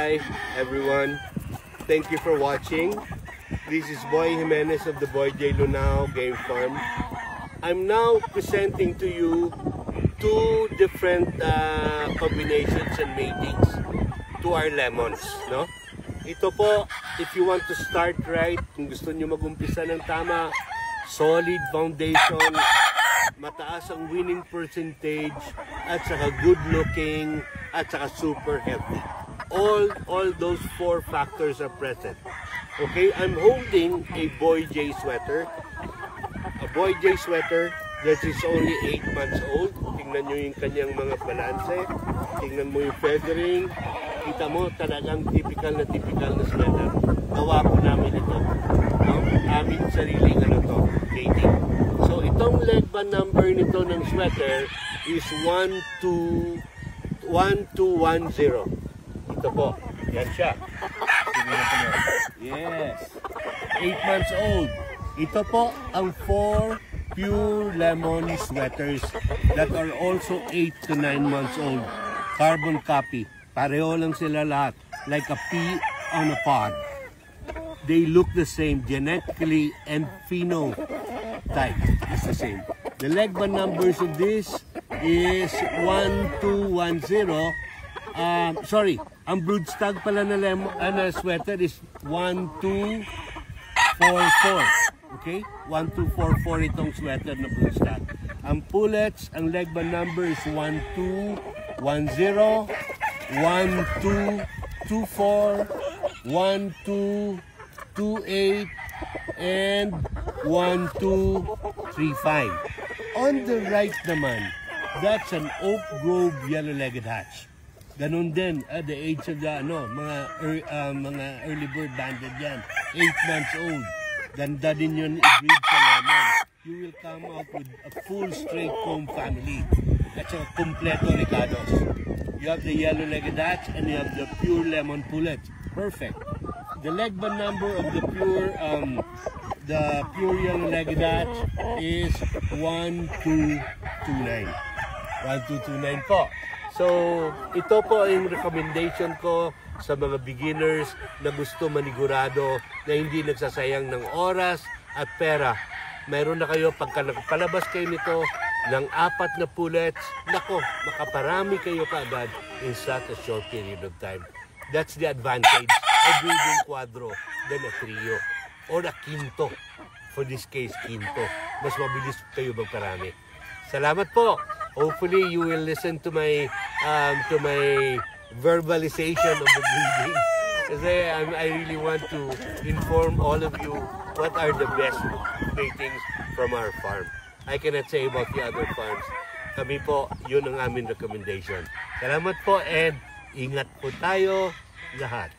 Hi everyone, thank you for watching. This is Boy Jimenez of the Boy J. Lunao Game Farm. I'm now presenting to you two different combinations and matings to our lemons, no? Ito po, if you want to start right, kung gusto nyo mag-umpisa ng tama, solid foundation, mataas ang winning percentage, at saka good looking, at saka super healthy. All those four factors are present. Okay, I'm holding a Boy J sweater. A Boy J sweater that is only 8 months old. Tingnan nyo yung kanyang mga balanse. Tingnan mo yung feathering. Kita mo talagang typical na sweater. Gawa po namin ito. Aming sariling dating. So itong leg band number nito ng sweater is 1210. Ito po. Yan siya. Yes. 8 months old. Ito po ang 4 pure lemon sweaters that are also 8 to 9 months old. Carbon copy. Pareho lang sila lahat. Like a pea on a pod. They look the same. Genetically and phenotype is the same. The leg band numbers of this is 1210. Sorry, ang broodstag pala na sweater is 1244. Okay? 1244 itong sweater na broodstag. Ang pullets, ang leg band number is 1210, 1224, 1228, and 1235. On the right naman, that's an Oak Grove yellow-legged hatch. Ganun din, the age of the mga early bird banded yan. 8 months old. Ganda din yun i-breed sa lemon. You will come out with a full straight comb family. That's a completo ricados. You have the yellow-legged hatch and you have the pure lemon pullet. Perfect. The leg band number of the pure yellow-legged hatch is 1229. 1229 po. So, ito po yung recommendation ko sa mga beginners na gusto manigurado na hindi nagsasayang ng oras at pera. Mayroon na kayo, pagka palabas kayo nito ng 4 na pullets, nako, makaparami kayo kaagad in such a short period of time. That's the advantage of breeding quadro than a trio or a quinto. For this case, quinto. Mas mabilis kayo magparami. Salamat po. Hopefully, you will listen to my verbalization of the breeding. Kasi I really want to inform all of you what are the best matings from our farm. I cannot say about the other farms. Kami po, yun ang aming recommendation. Salamat po and ingat po tayo lahat.